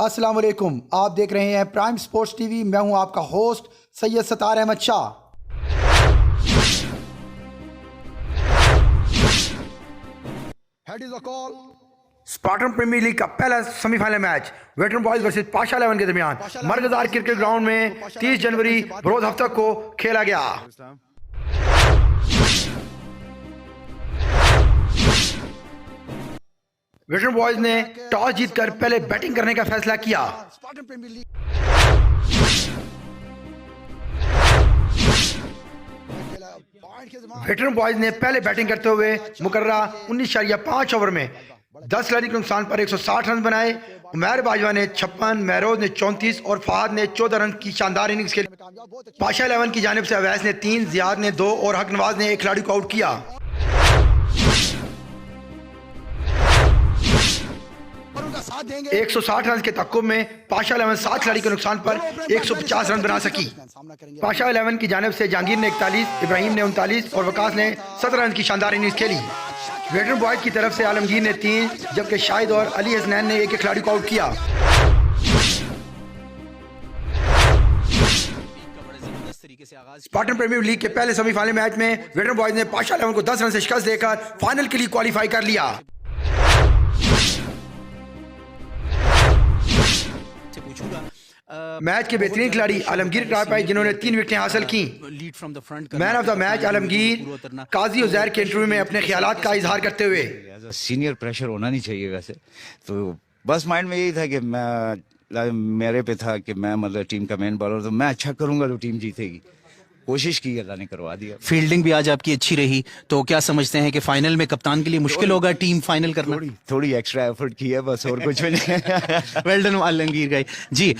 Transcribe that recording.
अस्सलाम वालेकुम, आप देख रहे हैं प्राइम स्पोर्ट्स टीवी। मैं हूं आपका host Syed Sattar Ahmed Shah. Head is the call. Spartan premier league का पहला semifinal match veteran boys versus Pasha 11 के दरमियान मरकज़दार क्रिकेट ग्राउंड में 30 जनवरी बरोज हफ्ता को खेला गया। वेटरन बॉयज ने टॉस जीतकर पहले बैटिंग करने का फैसला किया। वेटरन बॉयज ने पहले बैटिंग करते हुए मुकर्रा 19.5 ओवर में 10 खिलाड़ी के नुकसान पर 160 रन बनाए। उमैर बाजवा ने 56, महरोज ने 34 और फहद ने 14 रन की शानदार इनिंग्स खेली। पाशा 11 की जानिब से अवैस ने 3, जियाद ने 2 और हक नवाज ने 1 खिलाड़ी को आउट किया। एक 160 रन के तक्कुब में पाशा 11 7 खिलाड़ी के नुकसान पर 150 रन बना सकी। पाशा 11 की जानिब से जहांगीर ने 41, इब्राहिम ने 39 और वकास ने 17 रन की शानदार इनिंग्स खेली। वेटरन बॉयज की तरफ से आलमगीर ने 3 जबकि शाहिद और अली हसनैन ने एक खिलाड़ी को आउट किया। स्पार्टन प्रीमियर लीग के पहले सेमीफाइनल मैच में वेटरन बॉयज ने पाशा 11 को 10 रन से शिकस्त देकर फाइनल के लिए क्वालिफाई कर लिया। मैच के बेहतरीन खिलाड़ी आलमगीर ट्राई पाई जिन्होंने 3 विकेटें हासिल की। Man of the match Alamgir Kazi Uzair के इंटरव्यू में अपने ख्यालात का इजहार करते हुए सीनियर प्रेशर होना नहीं चाहिए वैसे तो बस माइंड में यही था कि मेरे पे था कि मैं मतलब टीम का मेन बॉलर तो मैं अच्छा करूंगा तो टीम जीतेगी। कोशिश की, अल्लाह ने करवा दिया। फील्डिंग भी आज आपकी अच्छी रही, तो क्या समझते हैं कि फाइनल में कप्तान के लिए मुश्किल होगा टीम फाइनल करना? थोड़ी एक्स्ट्रा एफर्ट की है बस, और कुछ भी नहीं। वेल डन आलमगीर भाई जी।